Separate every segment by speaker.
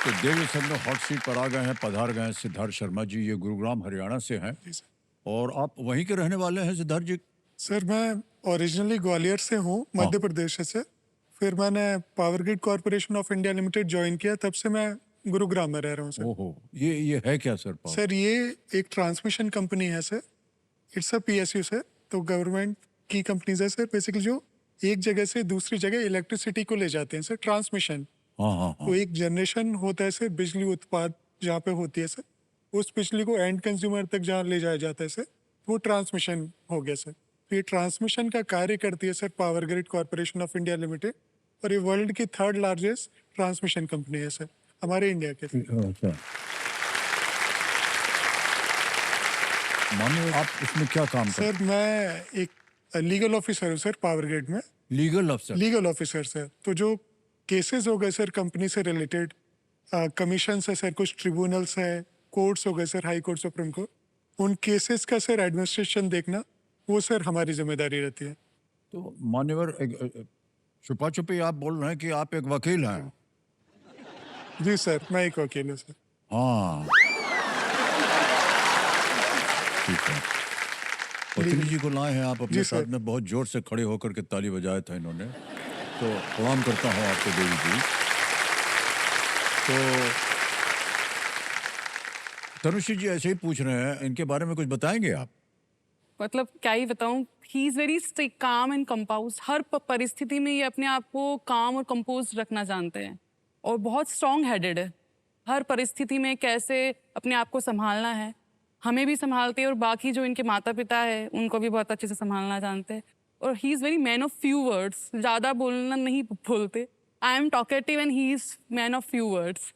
Speaker 1: तो देवी सर में hot seat पर आ गए हैं, पधार गए हैं सिद्धार्थ शर्मा जी। ये गुरुग्राम हरियाणा से हैं
Speaker 2: जी सर।
Speaker 1: और आप वहीं के रहने वाले हैं सिद्धार्थ जी?
Speaker 2: सर मैं ओरिजिनली ग्वालियर से हूँ, मध्य प्रदेश से। फिर मैंने power grid corporation of India limited join किया, तब से मैं गुरुग्राम में रह रहा हूँ सर।
Speaker 1: ओहो, ये है क्या सर? पावर
Speaker 2: सर ये एक ट्रांसमिशन कंपनी है sir. It's a PSU sir. तो गवर्नमेंट की कंपनीज है सर, बेसिकली जो एक जगह से दूसरी जगह इलेक्ट्रिसिटी को ले जाते हैं सर, ट्रांसमिशन।
Speaker 1: हाँ हाँ हाँ।
Speaker 2: तो एक जनरेशन होता है सर, बिजली उत्पाद जहाँ पे होती है सर, उस बिजली को एंड कंज्यूमर तक जहाँ ले जाया जाता है सर, वो ट्रांसमिशन हो गया सर। तो ये ट्रांसमिशन का कार्य करती है sir power grid corporation of India limited, और ये वर्ल्ड की 3rd लार्जेस्ट ट्रांसमिशन कंपनी है सर, हमारे इंडिया के सर।
Speaker 1: अच्छा, मानिए आप इसमें क्या काम करते
Speaker 2: सर मैं एक लीगल ऑफिसर हूँ सर पावर ग्रिड में।
Speaker 1: हैं? लीगल अफसर?
Speaker 2: Legal officer sir. तो जो केसेस हो गए सर कंपनी से रिलेटेड, कमीशन है सर, कुछ ट्रिब्यूनल्स है, कोर्ट्स हो गए sir, high court, supreme court, उन केसेस का सर एडमिनिस्ट्रेशन देखना, वो सर हमारी जिम्मेदारी रहती है।
Speaker 1: तो मान्यवर छुपा छुपी आप बोल रहे हैं कि आप एक वकील हैं?
Speaker 2: जी सर, मैं एक वकील हूँ सर।
Speaker 1: हाँ, ठीक है। पत्नी जी को लाए हैं आप अपने
Speaker 2: जी
Speaker 1: साथ
Speaker 2: सर।
Speaker 1: में, बहुत जोर से खड़े होकर के ताली बजाया था इन्होंने, तो प्रणाम करता हूँ आपको देवी जी। तो तनुश्री जी ऐसे ही पूछ रहे हैं, इनके बारे में कुछ बताएंगे आप?
Speaker 3: मतलब क्या ही बताऊं, he is very calm and compose. हर परिस्थिति में ये अपने आप को काम और कंपोज रखना जानते हैं और बहुत स्ट्रॉन्ग हेडेड है। हर परिस्थिति में कैसे अपने आप को संभालना है, हमें भी संभालते हैं और बाकी जो इनके माता पिता है उनको भी बहुत अच्छे से संभालना जानते हैं। और he is very man of few words, ज़्यादा बोलना नहीं बोलते। I am talkative and he is man of few words.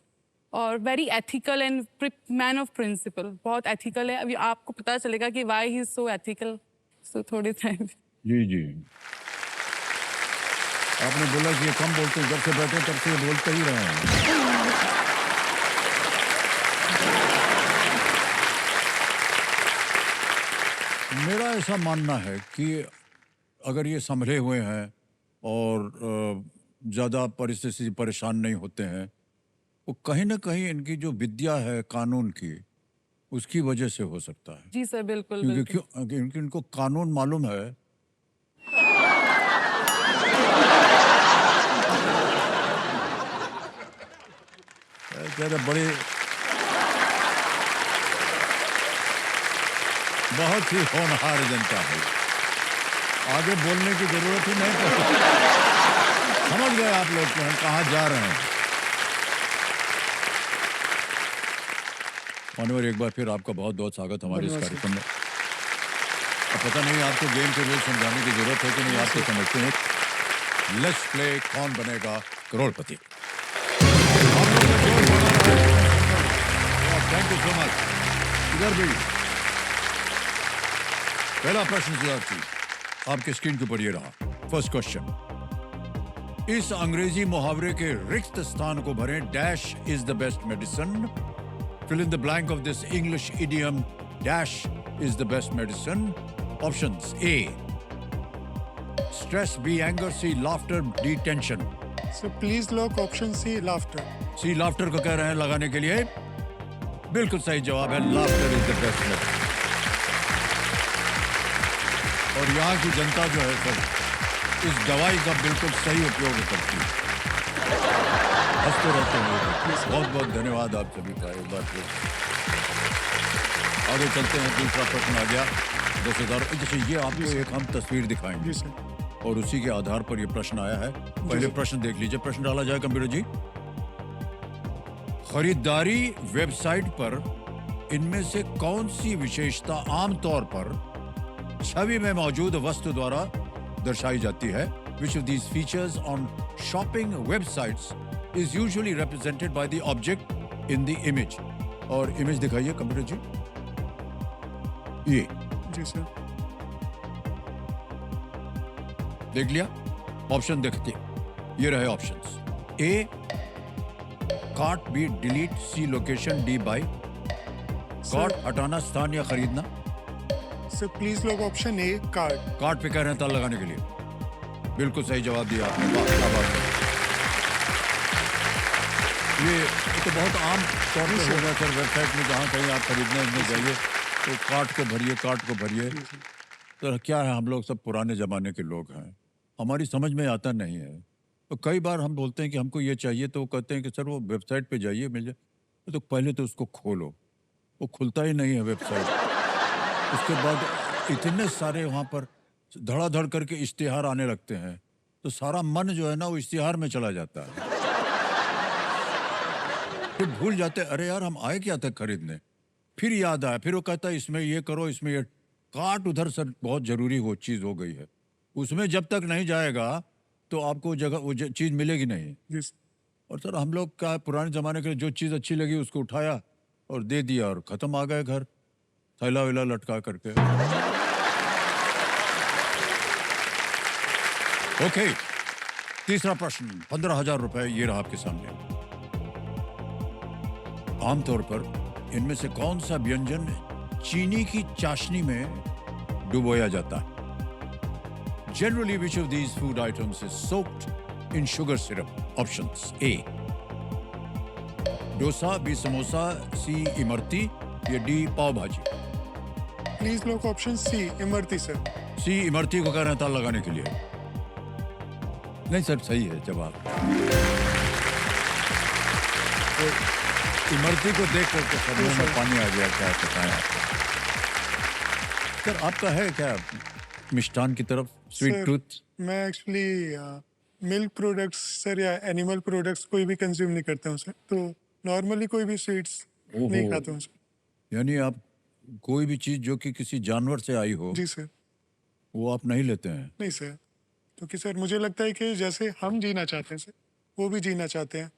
Speaker 3: और very ethical and man of principle, बहुत एथिकल है। अभी आपको पता चलेगा कि why he is so ethical, so थोड़े टाइम।
Speaker 1: जी जी, आपने बोला कि ये कम बोलते हैं, जब से बैठे तब से ये बोलते ही रहे हैं। मेरा ऐसा मानना है कि अगर ये संभले हुए हैं और ज़्यादा परिस्थिति से परेशान नहीं होते हैं, वो कहीं ना कहीं इनकी जो विद्या है कानून की, उसकी वजह से हो सकता है।
Speaker 3: जी सर, बिल्कुल
Speaker 1: क्योंकि
Speaker 3: बिल्कुल।
Speaker 1: क्योंकि इनको कानून मालूम है। ज़रा बड़े बहुत ही होनहार जनता है, आगे बोलने की जरूरत ही नहीं पड़ती। समझ गए आप लोग कि हम कहाँ जा रहे हैं। मानवर, एक बार फिर आपका बहुत बहुत स्वागत हमारे इस कार्यक्रम में। अब पता नहीं आपको गेम के रूल समझाने की जरूरत है कि नहीं, आप तो समझते हैं। Let's play Kaun Banega Crorepati. Thank you so much. इधर भी पहला प्रश्न सिद्धार्थ जी, आपके स्क्रीन के ऊपर ये रहा। फर्स्ट क्वेश्चन, इस अंग्रेजी मुहावरे के रिक्त स्थान को भरें। Dash is the best medicine. Fill in the blank of this English idiom. Dash is the best medicine. Options: A, stress; B, anger; C, laughter; D, tension.
Speaker 2: So please lock option C, laughter.
Speaker 1: C, laughter को कह रहे हैं लगाने के लिए। बिल्कुल सही जवाब है, laughter is the best medicine. और यहाँ की जनता जो है सर, इस दवाई का बिल्कुल सही उपयोग करती है, हंसते रहते हैं। बहुत बहुत धन्यवाद आप सभी का एक बार फिर। आगे चलते हैं, दूसरा प्रश्न आ गया 10,000। जैसे ये आपको एक हम तस्वीर दिखाएंगे
Speaker 2: जी सर।
Speaker 1: और उसी के आधार पर ये प्रश्न आया है। पहले प्रश्न देख लीजिए। प्रश्न डाला जाए कंप्यूटर जी। खरीदारी वेबसाइट पर इनमें से कौन सी विशेषता आमतौर पर छवि में मौजूद वस्तु द्वारा दर्शाई जाती है? Which of these features on shopping websites is usually represented by the object in the image? और इमेज दिखाइए कंप्यूटर जी। ये
Speaker 2: जी सर।
Speaker 1: देख लिया? ऑप्शन देखते, ये रहे ऑप्शंस। ए, कार्ट; बी, डिलीट; सी, लोकेशन; डी, बाय। कार्ट हटाना, स्थान या खरीदना।
Speaker 2: Sir please lock option A, card.
Speaker 1: Cart पे कह रहे हैं ताला लगाने के लिए। बिल्कुल सही जवाब दिया आपने, वाह क्या बात है। ये तो बहुत आम तौर पे हो गया सर, वेबसाइट में जहाँ कहीं आप खरीदने जाइए तो कार्ट को भरिए। तो क्या है, हम लोग सब पुराने ज़माने के लोग हैं, हमारी समझ में आता नहीं है। तो कई बार हम बोलते हैं कि हमको ये चाहिए, तो वो कहते हैं कि सर वो वेबसाइट पे जाइए मिल जाए। तो पहले तो उसको खोलो, वो खुलता ही नहीं है वेबसाइट। उसके बाद इतने सारे वहाँ पर धड़ाधड़ करके इश्तिहार आने लगते हैं, तो सारा मन जो है ना वो इश्तिहार में चला जाता है। फिर भूल जाते हैं, अरे यार हम आए क्या थे खरीदने। फिर याद आया, फिर वो कहता है इसमें ये करो, इसमें ये। कार्ट उधर सर बहुत जरूरी वो चीज हो गई है, उसमें जब तक नहीं जाएगा तो आपको जगह वो चीज मिलेगी नहीं।
Speaker 2: जी सर।
Speaker 1: और सर हम लोग का पुराने जमाने के जो चीज अच्छी लगी उसको उठाया और दे दिया और खत्म, आ गए घर थैला वैला लटका करके। ओके, तीसरा प्रश्न, 15,000 रुपए ये रहा आपके सामने। आमतौर पर इनमें से कौन सा व्यंजन चीनी की चाशनी में डुबोया जाता है? Generally, which of these food items is soaked in sugar syrup? Options: A. Dosa, B. Samosa, C. Imarti, या D. पाव भाजी।
Speaker 2: प्लीज लोग option C imarti sir.
Speaker 1: C. Imarti को कह रहे हैं ताल लगाने के लिए। नहीं सर, सही है जवाब। तो इमरती को देख करके सब मुंह में पानी आ गया, क्या बताएं आपको। सर आपका है क्या मिष्ठान की तरफ, स्वीट
Speaker 2: सर,
Speaker 1: टूथ?
Speaker 2: मैं एक्चुअली मिल्क प्रोडक्ट्स सर या एनिमल प्रोडक्ट्स कोई भी कंज्यूम नहीं करता हूँ सर, तो नॉर्मली कोई भी स्वीट्स नहीं खाता हूँ सर।
Speaker 1: यानी आप कोई भी चीज जो कि किसी जानवर से आई हो
Speaker 2: जी सर।
Speaker 1: वो आप नहीं लेते हैं?
Speaker 2: नहीं सर, क्योंकि सर मुझे लगता है कि जैसे हम जीना चाहते हैं सर, वो भी जीना चाहते हैं।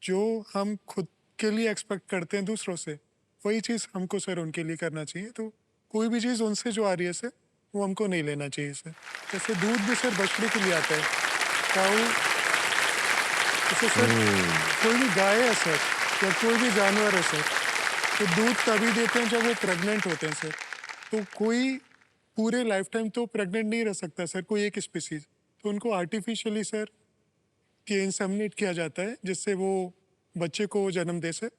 Speaker 2: जो हम खुद के लिए एक्सपेक्ट करते हैं दूसरों से, वही चीज़ हमको सर उनके लिए करना चाहिए। तो कोई भी चीज़ उनसे जो आ रही है सर, वो हमको नहीं लेना चाहिए सर। जैसे दूध भी सर बछड़े के लिए आता है, काऊ, जैसे सर कोई भी गाय है सर या कोई भी जानवर है सर, तो दूध तभी देते हैं जब वो प्रेग्नेंट होते हैं सर। तो कोई पूरे लाइफ टाइम तो प्रेग्नेंट नहीं रह सकता सर, कोई एक स्पीसीज, तो उनको आर्टिफिशियली सर कि इंसेमिनेट किया जाता है, जिससे वो बच्चे को जन्म दे सर।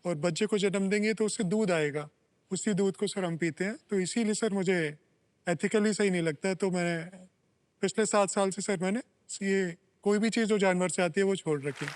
Speaker 2: और बच्चे को जन्म देंगे तो उससे दूध आएगा, उसी दूध को सर हम पीते हैं। तो इसीलिए सर मुझे एथिकली सही नहीं लगता है। तो मैं पिछले 7 साल से सर मैंने ये कोई भी चीज़ जो जानवर से आती है वो छोड़ रखी है।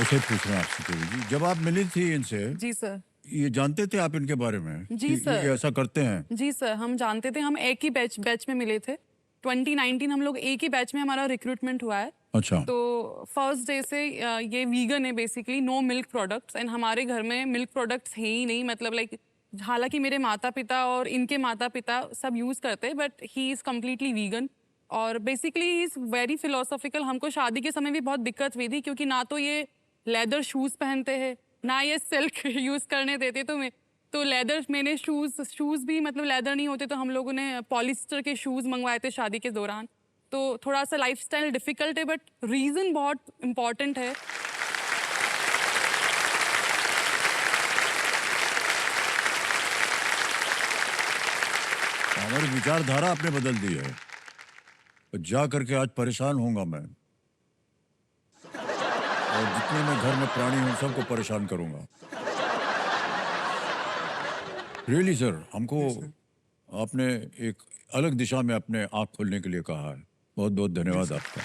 Speaker 1: ऐसे पूछ रहे हैं आपसे देवी जी, जब आप मिली थी इनसे,
Speaker 3: जी सर।
Speaker 1: ये जानते थे आप इनके बारे में
Speaker 3: जी
Speaker 1: कि
Speaker 3: सर।
Speaker 1: ये ऐसा करते हैं?
Speaker 3: जी सर, हम जानते थे, हम एक ही बैच में मिले थे। 2019 हम लोग एक ही बैच में हमारा रिक्रूटमेंट हुआ है।
Speaker 1: अच्छा।
Speaker 3: तो फर्स्ट डे से ये वीगन है basically, no milk products. And हमारे घर में मिल्क प्रोडक्ट्स है ही नहीं, मतलब लाइक हालांकि मेरे माता पिता और इनके माता पिता सब यूज़ करते हैं, but he is completely vegan. और basically he is very philosophical. हमको शादी के समय भी बहुत दिक्कत हुई थी, क्योंकि ना तो ये लेदर शूज़ पहनते हैं, ना ये सिल्क यूज़ करने देते। तो लेदर, मैंने शूज़ भी मतलब लेदर नहीं होते, तो हम लोगों ने पॉलिस्टर के शूज़ मंगवाए थे शादी के दौरान। तो थोड़ा सा लाइफस्टाइल डिफिकल्ट है, बट रीज़न बहुत इम्पॉर्टेंट है।
Speaker 1: हमारी विचारधारा आपने बदल दी है, जा करके आज परेशान होऊंगा मैं, और जितने मैं घर में प्राणी हूं सबको परेशान करूंगा। रियली सर, हमको आपने एक अलग दिशा में अपने आँख खोलने के लिए कहा है। बहुत बहुत धन्यवाद आपका।